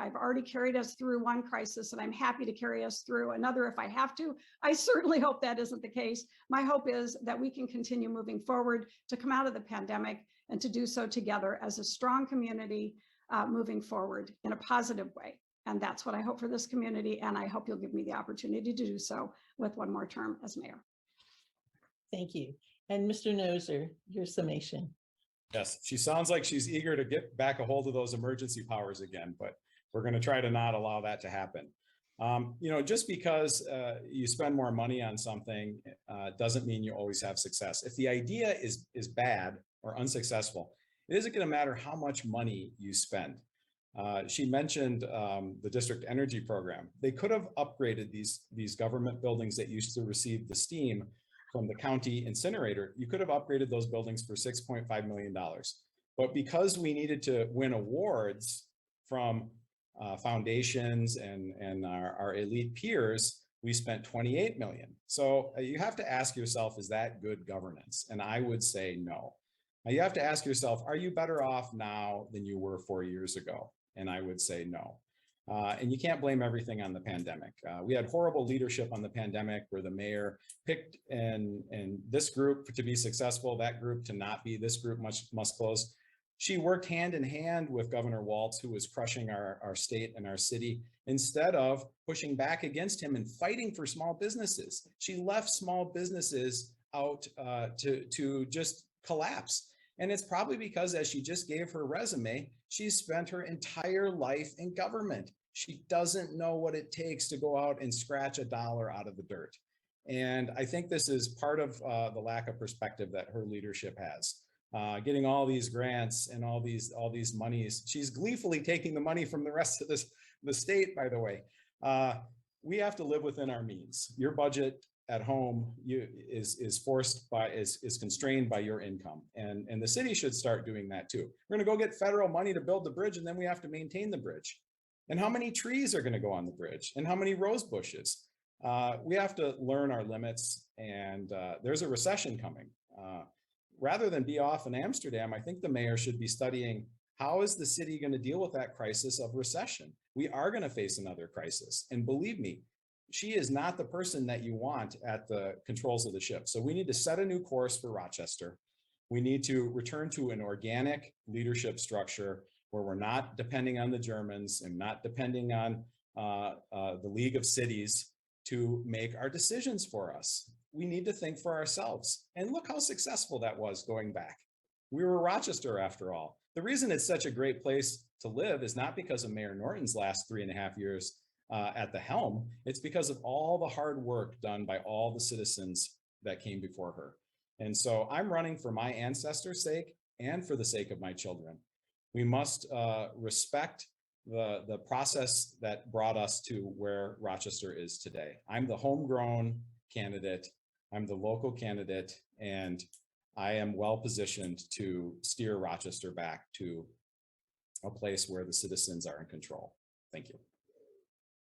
I've already carried us through one crisis, and I'm happy to carry us through another if I have to. I certainly hope that isn't the case. My hope is that we can continue moving forward to come out of the pandemic and to do so together as a strong community moving forward in a positive way. And that's what I hope for this community. And I hope you'll give me the opportunity to do so with one more term as mayor. Thank you. And Mr. Noser, your summation. Yes, she sounds like she's eager to get back a hold of those emergency powers again, but we're going to try to not allow that to happen. Just because you spend more money on something doesn't mean you always have success. If the idea is bad or unsuccessful, it isn't going to matter how much money you spend. She mentioned the district energy program. They could have upgraded these government buildings that used to receive the steam from the county incinerator. You could have upgraded those buildings for $6.5 million. But because we needed to win awards from foundations and our elite peers, we spent $28 million. So you have to ask yourself, is that good governance? And I would say no. Now you have to ask yourself, are you better off now than you were 4 years ago? And I would say no. And you can't blame everything on the pandemic. We had horrible leadership on the pandemic where the mayor picked and this group to be successful, that group to not be, this group must close. She worked hand in hand with Governor Walz, who was crushing our state and our city, instead of pushing back against him and fighting for small businesses. She left small businesses out to just collapse. And it's probably because, as she just gave her resume, she's spent her entire life in government. She doesn't know what it takes to go out and scratch a dollar out of the dirt. And I think this is part of the lack of perspective that her leadership has. Getting all these grants and all these monies. She's gleefully taking the money from the rest of the state, by the way. We have to live within our means. Your budget at home is constrained by your income, and the city should start doing that too. We're going to go get federal money to build the bridge, and then we have to maintain the bridge. And how many trees are going to go on the bridge, and how many rose bushes? We have to learn our limits, and there's a recession coming. Rather than be off in Amsterdam, I think the mayor should be studying, how is the city going to deal with that crisis of recession? We are going to face another crisis, and believe me, she is not the person that you want at the controls of the ship. So we need to set a new course for Rochester. We need to return to an organic leadership structure where we're not depending on the Germans and not depending on the League of Cities to make our decisions for us. We need to think for ourselves. And look how successful that was going back. We were Rochester after all. The reason it's such a great place to live is not because of Mayor Norton's last 3.5 years at the helm. It's because of all the hard work done by all the citizens that came before her. And so I'm running for my ancestors' sake and for the sake of my children. We must respect the process that brought us to where Rochester is today. I'm the homegrown candidate. I'm the local candidate, and I am well positioned to steer Rochester back to a place where the citizens are in control. Thank you.